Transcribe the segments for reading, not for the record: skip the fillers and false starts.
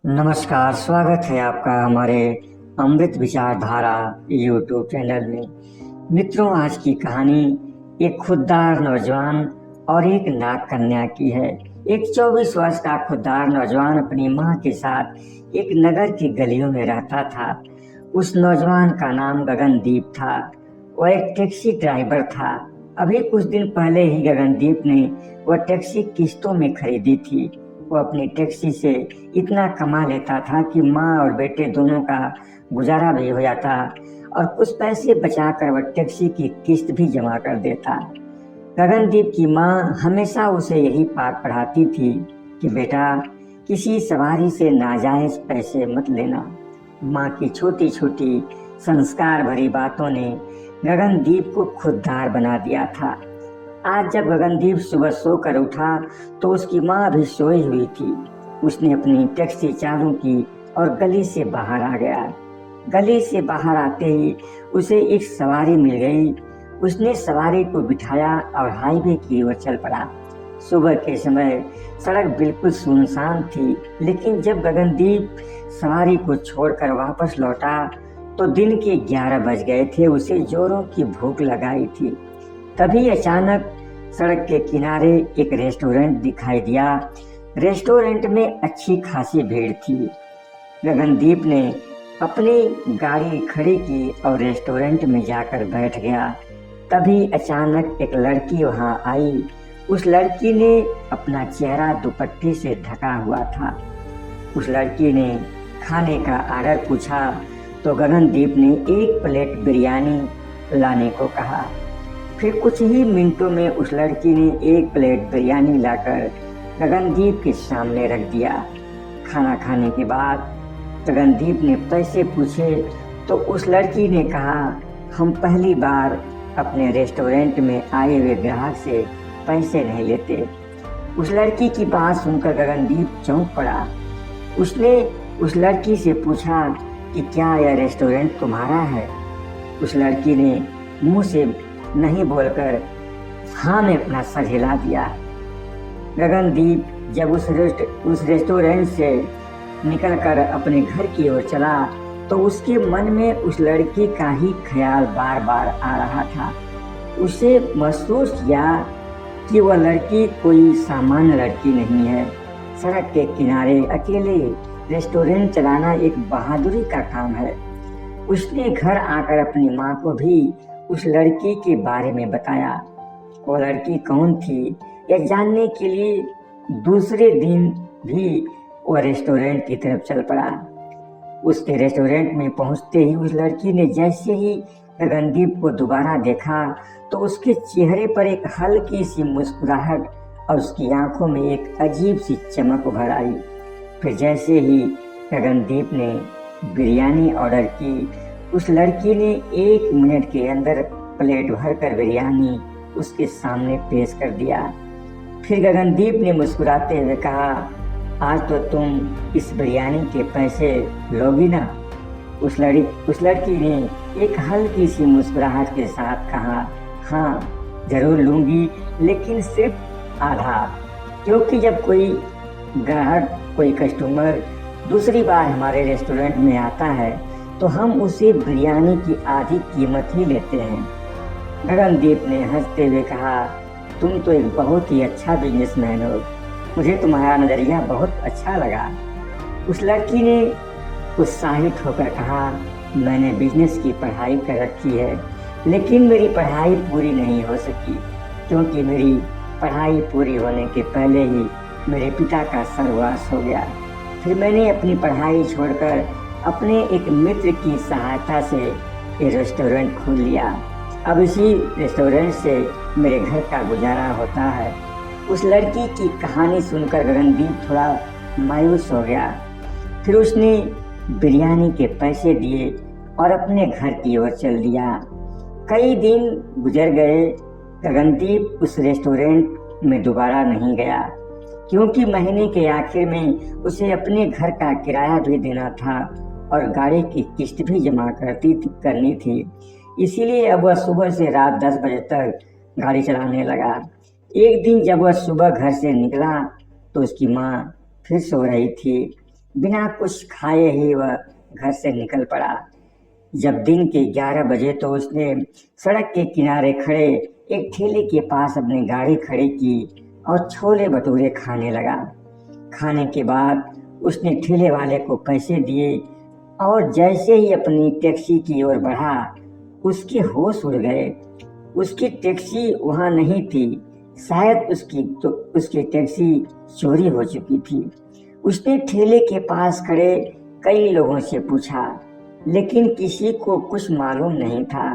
नमस्कार, स्वागत है आपका हमारे अमृत विचारधारा यूट्यूब चैनल में। मित्रों, आज की कहानी एक खुददार नौजवान और एक नाग कन्या की है। एक 24 वर्ष का खुददार नौजवान अपनी मां के साथ एक नगर की गलियों में रहता था। उस नौजवान का नाम गगनदीप था। वह एक टैक्सी ड्राइवर था। अभी कुछ दिन पहले ही गगनदीप ने वह टैक्सी किस्तों में खरीदी थी। वो अपनी टैक्सी से इतना कमा लेता था कि माँ और बेटे दोनों का गुजारा भी हो जाता और कुछ पैसे बचाकर वह टैक्सी की किस्त भी जमा कर देता। गगनदीप की माँ हमेशा उसे यही पाठ पढ़ाती थी कि बेटा, किसी सवारी से नाजायज पैसे मत लेना। माँ की छोटी छोटी संस्कार भरी बातों ने गगनदीप को खुददार बना दिया था। आज जब गगनदीप सुबह सोकर उठा तो उसकी माँ भी सोई हुई थी। उसने अपनी टैक्सी चालू की और गली से बाहर आ गया। गली से बाहर आते ही उसे एक सवारी मिल गई। उसने सवारी को बिठाया और हाईवे की ओर चल पड़ा। सुबह के समय सड़क बिल्कुल सुनसान थी, लेकिन जब गगनदीप सवारी को छोड़कर वापस लौटा तो दिन के 11 बज गए थे। उसे जोरों की भूख लगाई थी। तभी अचानक सड़क के किनारे एक रेस्टोरेंट दिखाई दिया। रेस्टोरेंट में अच्छी खासी भीड़ थी। गगनदीप ने अपनी गाड़ी खड़ी की और रेस्टोरेंट में जाकर बैठ गया। तभी अचानक एक लड़की वहां आई। उस लड़की ने अपना चेहरा दुपट्टे से ढका हुआ था। उस लड़की ने खाने का आर्डर पूछा तो गगनदीप ने एक प्लेट बिरयानी लाने को कहा। फिर कुछ ही मिनटों में उस लड़की ने एक प्लेट बिरयानी लाकर गगनदीप के सामने रख दिया। खाना खाने के बाद गगनदीप ने पैसे पूछे तो उस लड़की ने कहा, हम पहली बार अपने रेस्टोरेंट में आए हुए ग्राहक से पैसे नहीं लेते। उस लड़की की बात सुनकर गगनदीप चौंक पड़ा। उसने उस लड़की से पूछा कि क्या यह रेस्टोरेंट तुम्हारा है? उस लड़की ने मुंह से नहीं बोलकर हाँ में अपना सर हिला दिया। गगनदीप जब उस रेस्टोरेंट से निकलकर अपने घर की ओर चला तो उसके मन में उस लड़की का ही ख्याल बार बार आ रहा था। उसे महसूस किया कि वह लड़की कोई सामान्य लड़की नहीं है। सड़क के किनारे अकेले रेस्टोरेंट चलाना एक बहादुरी का काम है। उसने घर आकर अपनी माँ को भी उस लड़की के बारे में बताया। वो लड़की कौन थी यह जानने के लिए दूसरे दिन भी वह रेस्टोरेंट की तरफ चल पड़ा। उसके रेस्टोरेंट में पहुंचते ही उस लड़की ने जैसे ही गगनदीप को दोबारा देखा तो उसके चेहरे पर एक हल्की सी मुस्कुराहट और उसकी आंखों में एक अजीब सी चमक उभर आई। फिर जैसे ही गगनदीप ने बिरयानी ऑर्डर की, उस लड़की ने 1 मिनट के अंदर प्लेट भरकर बिरयानी उसके सामने पेश कर दिया। फिर गगनदीप ने मुस्कुराते हुए कहा, आज तो तुम इस बिरयानी के पैसे लोगी ना? उस लड़की ने एक हल्की सी मुस्कुराहट के साथ कहा, हाँ जरूर लूंगी, लेकिन सिर्फ आधा। क्योंकि जब कोई ग्राहक, कोई कस्टमर दूसरी बार हमारे रेस्टोरेंट में आता है तो हम उसे बिरयानी की आधी कीमत ही लेते हैं। गगनदीप ने हंसते हुए कहा, तुम तो एक बहुत ही अच्छा बिजनेसमैन हो। मुझे तुम्हारा नजरिया बहुत अच्छा लगा। उस लड़की ने उत्साहित होकर कहा, मैंने बिजनेस की पढ़ाई कर रखी है, लेकिन मेरी पढ़ाई पूरी नहीं हो सकी क्योंकि मेरी पढ़ाई पूरी होने के पहले ही मेरे पिता का स्वर्गवास हो गया। फिर मैंने अपनी पढ़ाई छोड़कर अपने एक मित्र की सहायता से ये रेस्टोरेंट खोल लिया। अब इसी रेस्टोरेंट से मेरे घर का गुजारा होता है। उस लड़की की कहानी सुनकर गगनदीप थोड़ा मायूस हो गया। फिर उसने बिरयानी के पैसे दिए और अपने घर की ओर चल दिया। कई दिन गुजर गए। गगनदीप उस रेस्टोरेंट में दोबारा नहीं गया क्योंकि महीने के आखिर में उसे अपने घर का किराया भी देना था और गाड़ी की किस्त भी जमा करनी थी। इसीलिए अब वह सुबह से रात 10 बजे तक गाड़ी चलाने लगा। एक दिन जब वह सुबह घर से निकला तो उसकी माँ फिर सो रही थी। बिना कुछ खाए ही वह घर से निकल पड़ा। जब दिन के 11 बजे तो उसने सड़क के किनारे खड़े एक ठेले के पास अपनी गाड़ी खड़ी की और छोले भटूरे खाने लगा। खाने के बाद उसने ठेले वाले को पैसे दिए और जैसे ही अपनी टैक्सी की ओर बढ़ा, उसके होश उड़ गए। उसकी टैक्सी वहां नहीं थी। शायद उसकी टैक्सी चोरी हो चुकी थी। उसने ठेले के पास खड़े कई लोगों से पूछा, लेकिन किसी को कुछ मालूम नहीं था।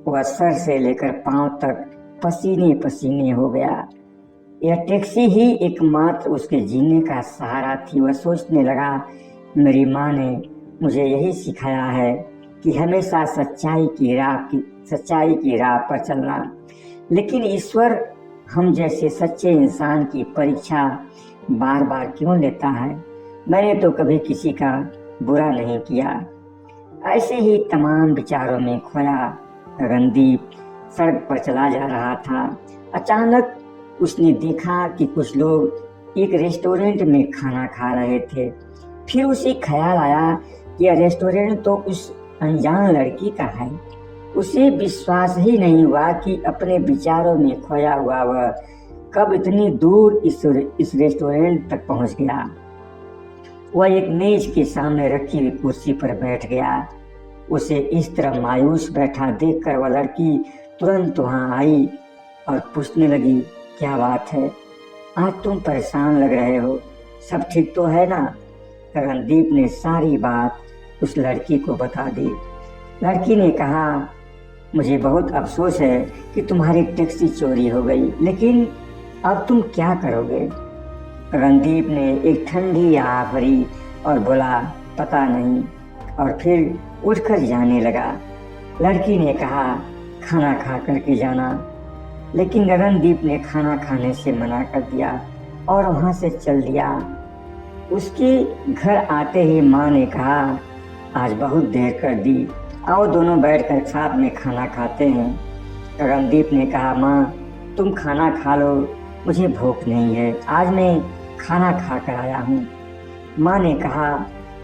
वह सर से लेकर पांव तक पसीने पसीने हो गया। यह टैक्सी ही एकमात्र उसके जीने का सहारा थी। वह सोचने लगा, मेरी माँ ने मुझे यही सिखाया है कि हमेशा सच्चाई की राह पर चलना। लेकिन ईश्वर हम जैसे सच्चे इंसान की परीक्षा बार बार क्यों लेता है? मैंने तो कभी किसी का बुरा नहीं किया। ऐसे ही तमाम विचारों में खोया रणदीप सड़क पर चला जा रहा था। अचानक उसने देखा कि कुछ लोग एक रेस्टोरेंट में खाना खा रहे थे। फिर उसे ख्याल आया कि यह रेस्टोरेंट तो उस अनजान लड़की का है। उसे विश्वास ही नहीं हुआ कि अपने विचारों में खोया हुआ वह कब इतनी दूर इस रेस्टोरेंट तक पहुंच गया। वह एक मेज के सामने रखी हुई कुर्सी पर बैठ गया। उसे इस तरह मायूस बैठा देखकर वह लड़की तुरंत वहां आई और पूछने लगी, क्या बात है? आज तुम परेशान लग रहे हो, सब ठीक तो है ना? रणदीप ने सारी बात उस लड़की को बता दी। लड़की ने कहा, मुझे बहुत अफसोस है कि तुम्हारी टैक्सी चोरी हो गई, लेकिन अब तुम क्या करोगे? रणदीप ने एक ठंडी आह भरी और बोला, पता नहीं, और फिर उठकर जाने लगा। लड़की ने कहा, खाना खा करके जाना, लेकिन रणदीप ने खाना खाने से मना कर दिया और वहां से चल दिया। उसके घर आते ही माँ ने कहा, आज बहुत देर कर दी, आओ दोनों बैठकर साथ में खाना खाते हैं। रणदीप ने कहा, माँ तुम खाना खा लो, मुझे भूख नहीं है, आज मैं खाना खा कर आया हूँ। माँ ने कहा,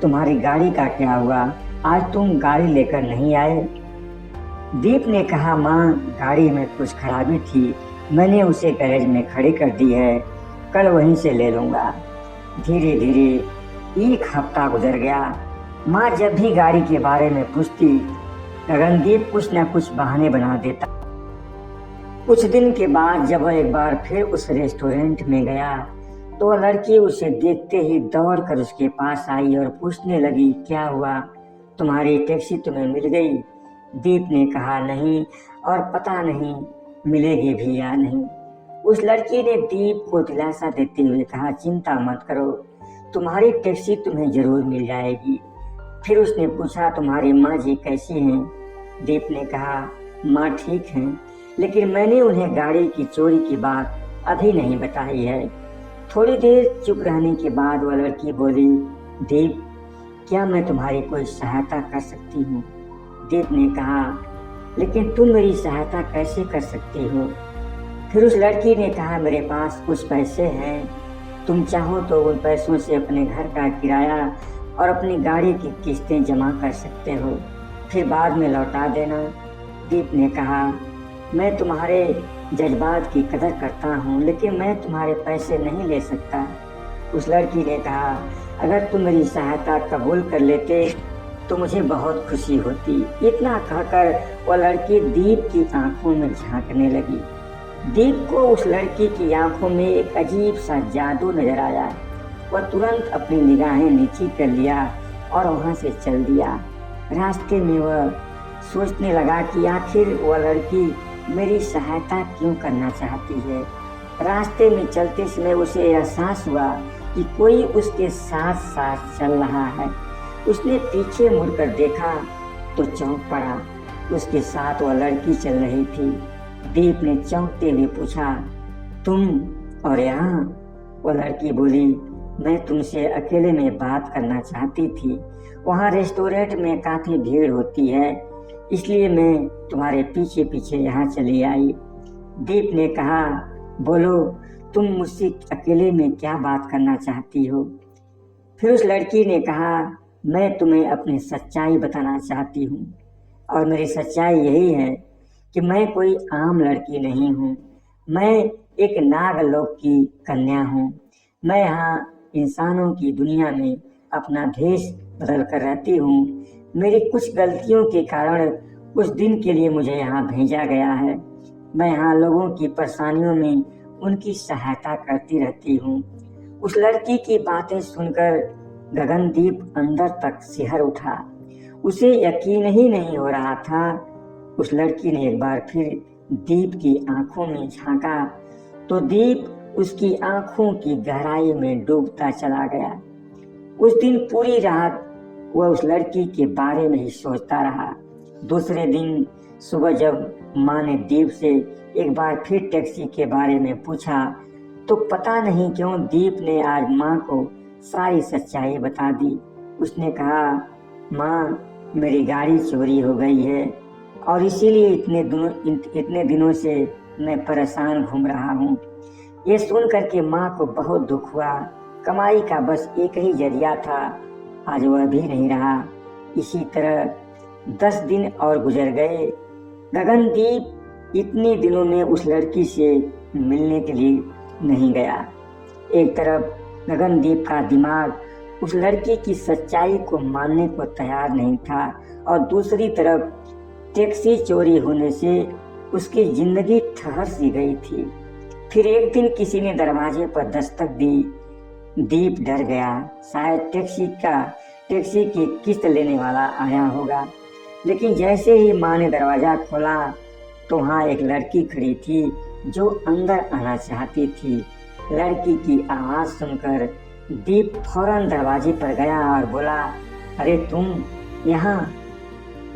तुम्हारी गाड़ी का क्या हुआ? आज तुम गाड़ी लेकर नहीं आए? दीप ने कहा, माँ गाड़ी में कुछ खराबी थी, मैंने उसे गैरेज में खड़ी कर दी है, कल वहीं से ले लूँगा। धीरे धीरे एक हफ्ता गुजर गया। माँ जब भी गाड़ी के बारे में पूछती, रणदीप कुछ न कुछ बहाने बना देता। कुछ दिन के बाद जब वह एक बार फिर उस रेस्टोरेंट में गया तो वह लड़की उसे देखते ही दौड़कर उसके पास आई और पूछने लगी, क्या हुआ, तुम्हारी टैक्सी तुम्हें मिल गई? दीप ने कहा, नहीं, और पता नहीं मिलेगी भी या नहीं। उस लड़की ने दीप को दिलासा देते हुए कहा, चिंता मत करो, तुम्हारी टैक्सी तुम्हें जरूर मिल जाएगी। फिर उसने पूछा, तुम्हारी माँ जी कैसी हैं? दीप ने कहा, माँ ठीक हैं, लेकिन मैंने उन्हें गाड़ी की चोरी की बात अभी नहीं बताई है। थोड़ी देर चुप रहने के बाद वह लड़की बोली, दीप क्या मैं तुम्हारी कोई सहायता कर सकती हूँ? दीप ने कहा, लेकिन तुम मेरी सहायता कैसे कर सकती हो? फिर उस लड़की ने कहा, मेरे पास कुछ पैसे हैं, तुम चाहो तो उन पैसों से अपने घर का किराया और अपनी गाड़ी की किस्तें जमा कर सकते हो, फिर बाद में लौटा देना। दीप ने कहा, मैं तुम्हारे जज्बात की कदर करता हूँ, लेकिन मैं तुम्हारे पैसे नहीं ले सकता। उस लड़की ने कहा, अगर तुम मेरी सहायता कबूल कर लेते तो मुझे बहुत खुशी होती। इतना कहकर वह लड़की दीप की आंखों में झांकने लगी। दीप को उस लड़की की आंखों में एक अजीब सा जादू नजर आया। वह तुरंत अपनी निगाहें नीची कर लिया और वहां से चल दिया। रास्ते में वह सोचने लगा कि आखिर वह लड़की मेरी सहायता क्यों करना चाहती है। रास्ते में चलते समय उसे एहसास हुआ कि कोई उसके साथ साथ चल रहा है। उसने पीछे मुड़कर देखा तो चौंक पड़ा, उसके साथ वह लड़की चल रही थी। दीप ने चौंकते हुए पूछा, तुम और यहाँ? वह लड़की बोली, मैं तुमसे अकेले में बात करना चाहती थी। वहाँ रेस्टोरेंट में काफी भीड़ होती है, इसलिए मैं तुम्हारे पीछे पीछे यहाँ चली आई। दीप ने कहा, बोलो तुम मुझसे अकेले में क्या बात करना चाहती हो? फिर उस लड़की ने कहा, मैं तुम्हें अपनी सच्चाई बताना चाहती हूँ और मेरी सच्चाई यही है कि मैं कोई आम लड़की नहीं हूँ। मैं एक नागलोक की कन्या हूँ। मैं यहाँ इंसानों की दुनिया में अपना भेष बदल कर रहती हूँ। मेरी कुछ गलतियों के कारण कुछ दिन के लिए मुझे यहाँ भेजा गया है। मैं यहाँ लोगों की परेशानियों में उनकी सहायता करती रहती हूँ। उस लड़की की बातें सुनकर गगनदीप अंदर तक सिहर उठा। उसे यकीन ही नहीं हो रहा था। उस लड़की ने एक बार फिर दीप की आंखों में झांका तो दीप उसकी आंखों की गहराई में डूबता चला गया। उस दिन पूरी रात वह उस लड़की के बारे में ही सोचता रहा। दूसरे दिन सुबह जब माँ ने दीप से एक बार फिर टैक्सी के बारे में पूछा तो पता नहीं क्यों दीप ने आज माँ को सारी सच्चाई बता दी। उसने कहा, माँ, मेरी गाड़ी चोरी हो गई है और इसीलिए इतने दिनों से मैं परेशान घूम रहा हूँ। ये सुन करके माँ को बहुत दुख हुआ। कमाई का बस एक ही जरिया था, आज वह भी नहीं रहा। इसी तरह 10 दिन और गुजर गए। गगनदीप इतने दिनों में उस लड़की से मिलने के लिए नहीं गया। एक तरफ गगनदीप का दिमाग उस लड़की की सच्चाई को मानने को तैयार नहीं था और दूसरी तरफ टैक्सी चोरी होने से उसकी जिंदगी ठहर सी गई थी। फिर एक दिन किसी ने दरवाजे पर दस्तक दी। दीप डर गया, शायद टैक्सी की किस्त लेने वाला आया होगा। लेकिन जैसे ही माँ ने दरवाजा खोला तो वहाँ एक लड़की खड़ी थी जो अंदर आना चाहती थी। लड़की की आवाज सुनकर दीप फौरन दरवाजे पर गया और बोला, अरे तुम यहाँ?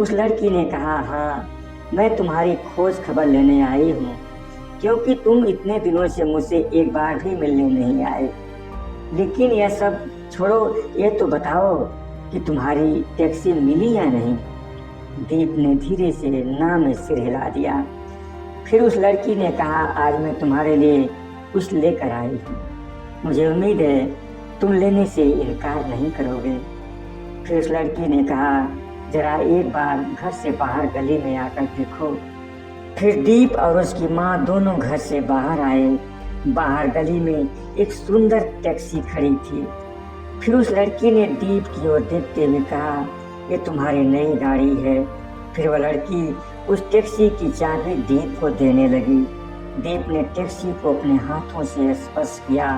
उस लड़की ने कहा, हाँ, मैं तुम्हारी खोज खबर लेने आई हूँ, क्योंकि तुम इतने दिनों से मुझसे एक बार भी मिलने नहीं आए। लेकिन यह सब छोड़ो, ये तो बताओ कि तुम्हारी टैक्सी मिली या नहीं। दीप ने धीरे से ना में सिर हिला दिया। फिर उस लड़की ने कहा, आज मैं तुम्हारे लिए कुछ लेकर आई हूँ। मुझे उम्मीद है तुम लेने से इनकार नहीं करोगे। फिर उस लड़की ने कहा, जरा एक बार घर से बाहर गली में आकर देखो। फिर दीप और उसकी माँ दोनों घर से बाहर आए। बाहर गली में एक सुंदर टैक्सी खड़ी थी। फिर उस लड़की ने दीप की ओर देखते हुए कहा, ये तुम्हारी नई गाड़ी है। फिर वह लड़की उस टैक्सी की चाबी दीप को देने लगी। दीप ने टैक्सी को अपने हाथों से स्पर्श किया।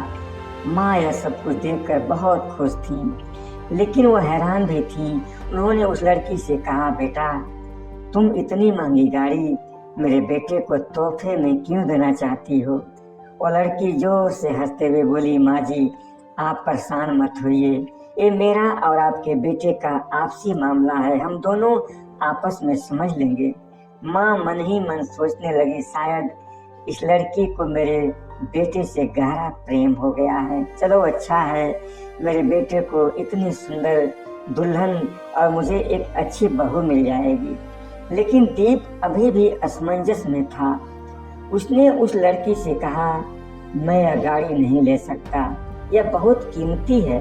माँ यह सब कुछ देखकर बहुत खुश थी, लेकिन वो हैरान भी थी। उन्होंने उस लड़की से कहा, बेटा, तुम इतनी महंगी गाड़ी मेरे बेटे को तोहफे में क्यों देना चाहती हो? वो लड़की जोर से हंसते हुए बोली, माँ जी, आप परेशान मत होइए। ये मेरा और आपके बेटे का आपसी मामला है, हम दोनों आपस में समझ लेंगे। माँ मन ही मन सोचने लगी, शायद इस लड़की को मेरे बेटे से गहरा प्रेम हो गया है। चलो अच्छा है, मेरे बेटे को इतनी सुंदर दुल्हन और मुझे एक अच्छी बहू मिल जाएगी। लेकिन दीप अभी भी असमंजस में था। उसने उस लड़की से कहा, मैं यह गाड़ी नहीं ले सकता, यह बहुत कीमती है।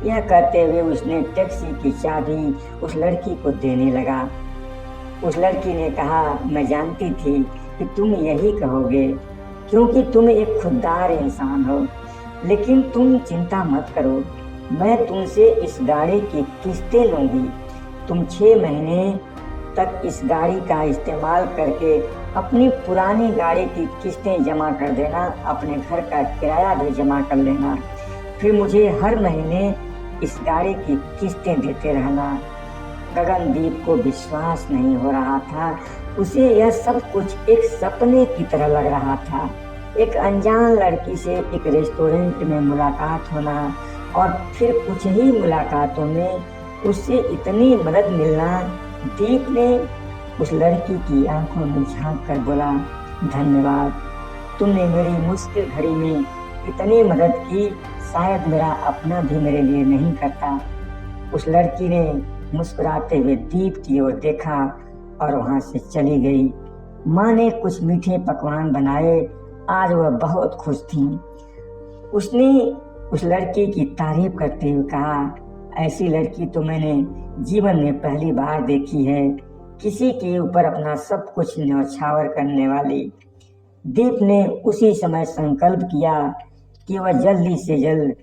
यह कहते हुए उसने टैक्सी की चाबी उस लड़की को देने लगा। उस लड़की ने कहा, मैं जानती थी कि तुम यही कहोगे, क्योंकि तुम एक खुददार इंसान हो। लेकिन तुम चिंता मत करो, मैं तुमसे इस गाड़ी की किस्तें लूँगी। तुम 6 महीने तक इस गाड़ी का इस्तेमाल करके अपनी पुरानी गाड़ी की किस्तें जमा कर देना, अपने घर का किराया भी जमा कर लेना। फिर मुझे हर महीने इस गाड़ी की किस्तें देते रहना। गगनदीप को विश्वास नहीं हो रहा था। उसे यह सब कुछ एक सपने की तरह लग रहा था। एक अनजान लड़की से एक रेस्टोरेंट में मुलाकात होना और फिर कुछ ही मुलाकातों में उससे इतनी मदद मिलना। दीप ने उस लड़की की आंखों में झांक कर बोला, धन्यवाद, तुमने मेरी मुश्किल घड़ी में इतनी मदद की, शायद मेरा अपना भी मेरे लिए नहीं करता। उस लड़की ने मुस्कुराते हुए दीप की ओर देखा और वहाँ से चली गई। माँ ने कुछ मीठे पकवान बनाए। आज वह बहुत खुश थी। उसने उस लड़की की तारीफ करते हुए कहा, ऐसी लड़की तो मैंने जीवन में पहली बार देखी है, किसी के ऊपर अपना सब कुछ न्यौछावर करने वाली। दीप ने उसी समय संकल्प किया कि वह जल्दी से जल्द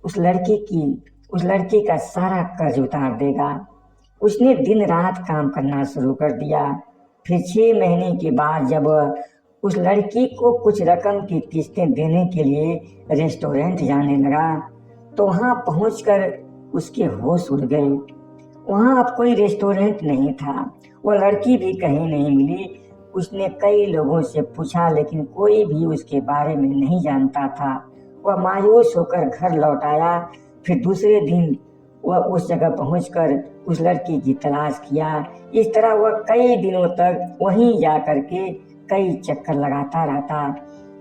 उस लड़की का सारा कर्ज उतार देगा। उसने दिन रात काम करना शुरू कर दिया। फिर 6 महीने के बाद जब वह उस लड़की को कुछ रकम की किस्तें देने के लिए रेस्टोरेंट जाने लगा तो वहां पहुंचकर उसके होश उड़ गए। वहां अब कोई रेस्टोरेंट नहीं था, वह लड़की भी कहीं नहीं मिली। उसने कई लोगों से पूछा लेकिन कोई भी उसके बारे में नहीं जानता था। वह मायूस होकर घर लौट आया। फिर दूसरे दिन वह उस जगह पहुंचकर उस लड़की की तलाश किया। इस तरह वह कई दिनों तक वहीं जा करके कई चक्कर लगाता रहता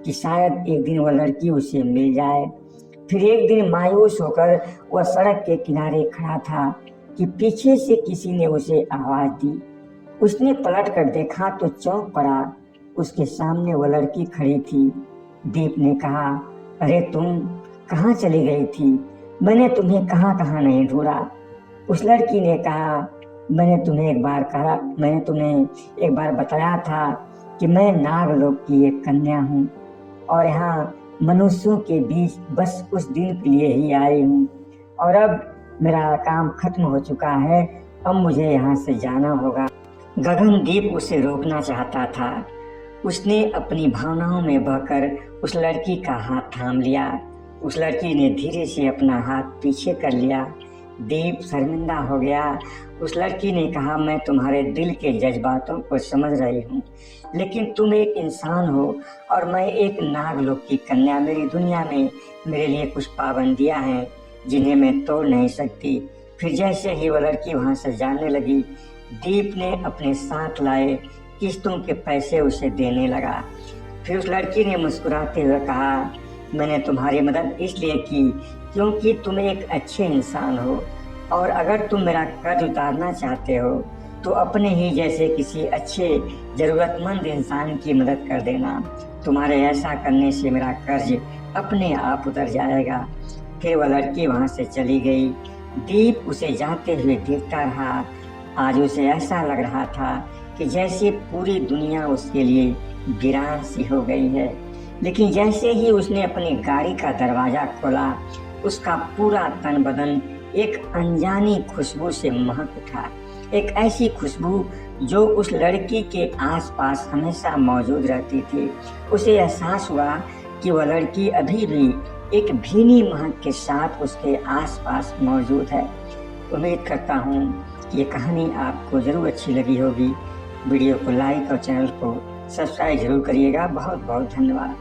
कि शायद एक दिन वह लड़की उसे मिल जाए। फिर एक दिन मायूस होकर वह सड़क के किनारे खड़ा था कि पीछे से किसी ने उसे आवाज दी। उसने पलट कर देखा तो चौंक पड़ा। उसके सामने वह लड़की खड़ी थी। दीप ने कहा, अरे तुम कहाँ चली गई थी? मैंने तुम्हें कहाँ नहीं ढूंढा। उस लड़की ने कहा, मैंने तुम्हें एक बार बताया था कि मैं नागलोक की एक कन्या हूँ और यहाँ मनुष्यों के बीच बस उस दिन के लिए ही आई हूँ और अब मेरा काम खत्म हो चुका है, अब मुझे यहाँ से जाना होगा। गगनदीप उसे रोकना चाहता था। उसने अपनी भावनाओं में बहकर उस लड़की का हाथ थाम लिया। उस लड़की ने धीरे से अपना हाथ पीछे कर लिया। दीप शर्मिंदा हो गया। उस लड़की ने कहा, मैं तुम्हारे दिल के जज्बातों को समझ रही हूँ, लेकिन तुम एक इंसान हो और मैं एक नागलोक की कन्या। मेरी दुनिया में मेरे लिए कुछ पाबंदियां हैं जिन्हें मैं तोड़ नहीं सकती। फिर जैसे ही वह लड़की वहां से जाने लगी, दीप ने अपने साथ लाए किस्तों के पैसे उसे देने लगा। फिर उस लड़की ने मुस्कुराते हुए कहा, मैंने तुम्हारी मदद इसलिए की क्योंकि तुम एक अच्छे इंसान हो और अगर तुम मेरा कर्ज उतारना चाहते हो तो अपने ही जैसे किसी अच्छे जरूरतमंद इंसान की मदद कर देना। तुम्हारे ऐसा करने से मेरा कर्ज अपने आप उतर जाएगा। फिर वह लड़की वहां से चली गई। दीप उसे जाते हुए देखता रहा। आज उसे ऐसा लग रहा था कि जैसे पूरी दुनिया उसके लिए वीरान सी हो गई है। लेकिन जैसे ही उसने अपनी गाड़ी का दरवाजा खोला, उसका पूरा तन बदन एक अनजानी खुशबू से महक उठा। एक ऐसी खुशबू जो उस लड़की के आसपास हमेशा मौजूद रहती थी। उसे एहसास हुआ कि वह लड़की अभी भी एक भीनी महक के साथ उसके आसपास मौजूद है। उम्मीद करता हूँ कि ये कहानी आपको जरूर अच्छी लगी होगी। वीडियो को लाइक और चैनल को सब्सक्राइब जरूर करिएगा। बहुत बहुत धन्यवाद।